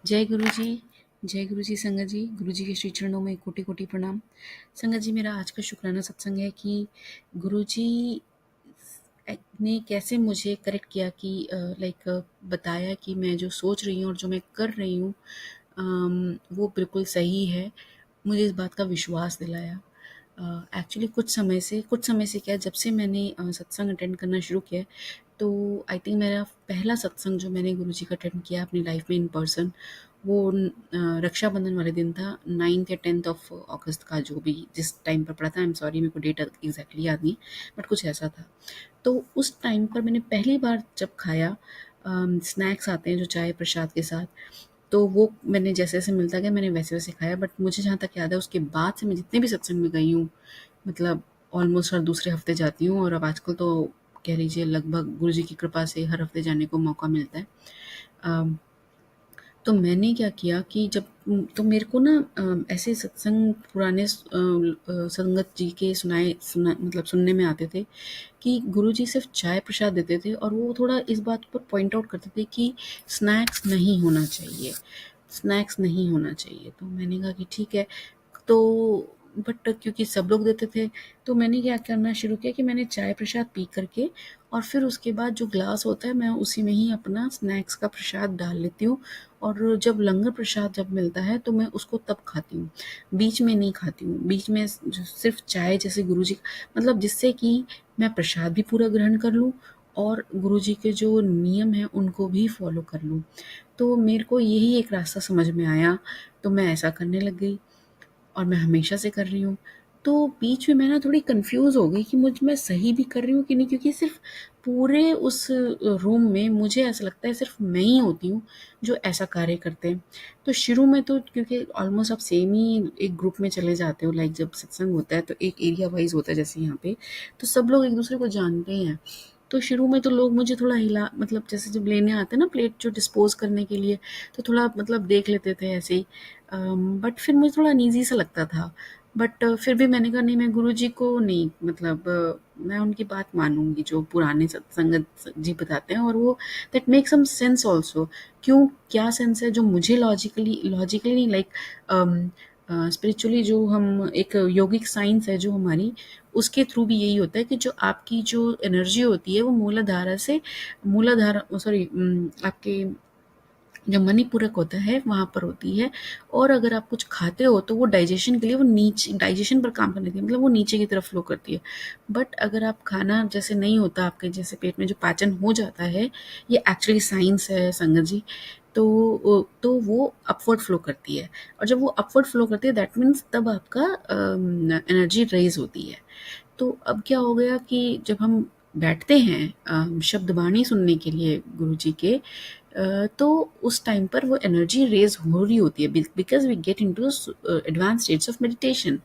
जय गुरु जी संगत जी। गुरु जी के श्री चरणों में कोटि कोटि प्रणाम। संगत जी, मेरा आज का शुक्राना सत्संग है कि गुरु जी ने कैसे मुझे करेक्ट किया कि लाइक बताया कि मैं जो सोच रही हूँ और जो मैं कर रही हूँ वो बिल्कुल सही है। मुझे इस बात का विश्वास दिलाया। एक्चुअली कुछ समय से क्या, जब से मैंने सत्संग अटेंड करना शुरू किया है, तो आई थिंक मेरा पहला सत्संग जो मैंने गुरुजी का अटेंड किया अपनी लाइफ में इन पर्सन, वो रक्षाबंधन वाले दिन था, 9th या 10th ऑफ अगस्त का, जो भी जिस टाइम पर पड़ा था। आई एम सॉरी, मेरे को डेट एग्जैक्टली याद नहीं, बट कुछ ऐसा था। तो उस टाइम पर मैंने पहली बार जब खाया, स्नैक्स आते हैं जो चाय प्रसाद के साथ, तो वो मैंने जैसे जैसे मिलता गया मैंने वैसे वैसे खाया। बट मुझे जहाँ तक याद है, उसके बाद से मैं जितने भी सत्संग में गई हूँ, मतलब ऑलमोस्ट हर दूसरे हफ्ते जाती हूँ, और अब आजकल तो कह लीजिए लगभग गुरु जी की कृपा से हर हफ्ते जाने को मौका मिलता है। अम, तो मैंने क्या किया कि जब तो मेरे को ना ऐसे सत्संग पुराने संगत जी के मतलब सुनने में आते थे कि गुरुजी सिर्फ चाय प्रसाद देते थे, और वो थोड़ा इस बात पर पॉइंट आउट करते थे कि स्नैक्स नहीं होना चाहिए, स्नैक्स नहीं होना चाहिए। तो मैंने कहा कि ठीक है। तो बट क्योंकि सब लोग देते थे, तो मैंने क्या करना शुरू किया कि मैंने चाय प्रसाद पी करके, और फिर उसके बाद जो ग्लास होता है मैं उसी में ही अपना स्नैक्स का प्रसाद डाल लेती हूँ। और जब लंगर प्रसाद जब मिलता है तो मैं उसको तब खाती हूँ, बीच में नहीं खाती हूँ। बीच में सिर्फ चाय जैसे गुरुजी, मतलब जिससे कि मैं प्रसाद भी पूरा ग्रहण कर लूँ और गुरुजी के जो नियम हैं उनको भी फॉलो कर लूँ। तो मेरे को यही एक रास्ता समझ में आया, तो मैं ऐसा करने लग गई, और मैं हमेशा से कर रही हूँ। तो बीच में मैं ना थोड़ी कन्फ्यूज़ हो गई कि मैं सही भी कर रही हूँ कि नहीं, क्योंकि सिर्फ़ पूरे उस रूम में मुझे ऐसा लगता है सिर्फ़ मैं ही होती हूँ जो ऐसा कार्य करते हैं। तो शुरू में तो क्योंकि ऑलमोस्ट आप सेम ही एक ग्रुप में चले जाते हो, लाइक जब सत्संग होता है तो एक एरिया वाइज़ होता है जैसे यहाँ पे, तो सब लोग एक-दूसरे को जानते ही हैं। तो शुरू में तो लोग मुझे थोड़ा हिला, मतलब जैसे जब लेने आते हैं ना प्लेट जो डिस्पोज़ करने के लिए, तो थोड़ा मतलब देख लेते थे ऐसे ही। बट फिर मुझे थोड़ा अनईज़ी सा लगता था। बट फिर भी मैंने कहा नहीं, मैं गुरुजी को नहीं, मतलब मैं उनकी बात मानूँगी जो पुराने सत्संगत जी बताते हैं, और वो that makes some sense also. क्यों, क्या सेंस है जो मुझे लॉजिकली लॉजिकली नहीं, लाइक स्पिरिचुअली जो हम एक योगिक साइंस है जो हमारी, उसके थ्रू भी यही होता है कि जो आपकी जो एनर्जी होती है वो मूलाधारा सॉरी आपके जो मणिपूरक होता है वहाँ पर होती है। और अगर आप कुछ खाते हो तो वो डाइजेशन के लिए, वो नीचे डाइजेशन पर काम करने के लिए, मतलब वो नीचे की तरफ फ्लो करती है। बट अगर आप खाना जैसे नहीं होता आपके जैसे पेट में जो पाचन हो जाता है, ये एक्चुअली साइंस है संगत जी। तो वो अपवर्ड फ्लो करती है, और जब वो अपवर्ड फ्लो करती है दैट मीन्स तब आपका एनर्जी रेज होती है। तो अब क्या हो गया कि जब हम बैठते हैं शब्द वाणी सुनने के लिए गुरु जी के, तो उस टाइम पर वो एनर्जी रेज हो रही होती है, because we get into advance states of meditation.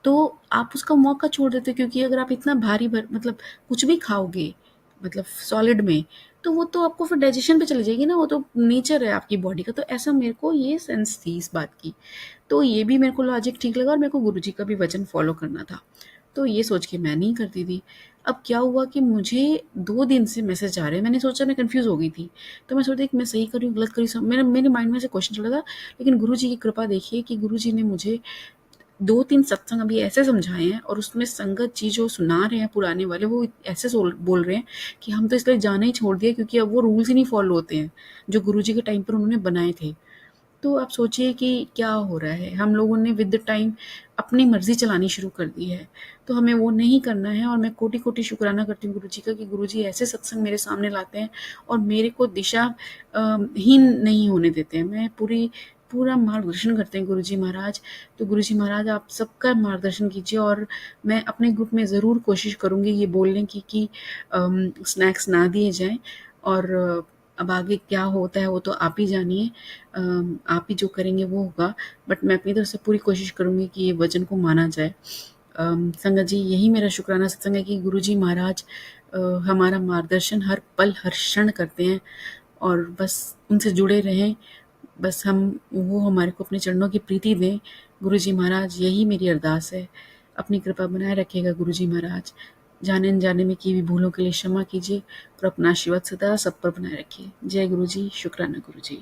तो आप उसका मौका छोड़ देते हो, क्योंकि अगर आप इतना भारी मतलब कुछ भी खाओगे, मतलब सॉलिड में, तो वो तो आपको फिर डाइजेशन पे चली जाएगी ना, वो तो नेचर है आपकी बॉडी का। तो ऐसा मेरे को ये सेंस थी इस बात की, तो ये भी मेरे को लॉजिक ठीक लगा, और मेरे को गुरुजी का भी वचन फॉलो करना था। तो ये सोच के मैं नहीं करती थी। अब क्या हुआ कि मुझे 2 दिन से मैसेज आ रहे हैं, मैंने सोचा, मैं कन्फ्यूज़ हो गई थी। तो मैं सोच रही कि मैं सही कर रही हूँ, गलत कर रही हूँ, मेरे माइंड में से क्वेश्चन चल रहा था। लेकिन गुरुजी की कृपा देखिए कि गुरुजी ने मुझे 2-3 सत्संग अभी ऐसे समझाए हैं, और उसमें संगत जी जो सुना रहे हैं पुराने वाले, वो ऐसे बोल रहे हैं कि हम तो इसलिए जाना ही छोड़ दिया क्योंकि अब वो रूल्स ही नहीं फॉलो होते हैं जो गुरुजी के टाइम पर उन्होंने बनाए थे। तो आप सोचिए कि क्या हो रहा है, हम लोगों ने विद द टाइम अपनी मर्जी चलानी शुरू कर दी है। तो हमें वो नहीं करना है, और मैं कोटि कोटि शुक्राना करती हूँ गुरुजी का कि गुरुजी ऐसे सत्संग मेरे सामने लाते हैं और मेरे को दिशा हीन नहीं होने देते हैं। मैं पूरा मार्गदर्शन करते हैं गुरुजी महाराज। तो गुरुजी महाराज आप सबका मार्गदर्शन कीजिए, और मैं अपने ग्रुप में ज़रूर कोशिश करूँगी ये बोलने की कि स्नैक्स ना दिए जाएँ। और अब आगे क्या होता है वो तो आप ही जानिए, आप ही जो करेंगे वो होगा। बट मैं अपनी तरफ से पूरी कोशिश करूँगी कि ये वचन को माना जाए। संगत जी, यही मेरा शुक्राना सत्संग है कि गुरुजी महाराज हमारा मार्गदर्शन हर पल हर क्षण करते हैं, और बस उनसे जुड़े रहें। बस वो हमारे को अपने चरणों की प्रीति दें। गुरुजी महाराज, यही मेरी अरदास है। अपनी कृपा बनाए रखिएगा गुरुजी महाराज। जाने अनजाने में की हुई भूलों के लिए क्षमा कीजिए, और अपना आशीर्वाद सदा सब पर बनाए रखिए। जय गुरुजी, शुक्राना गुरुजी।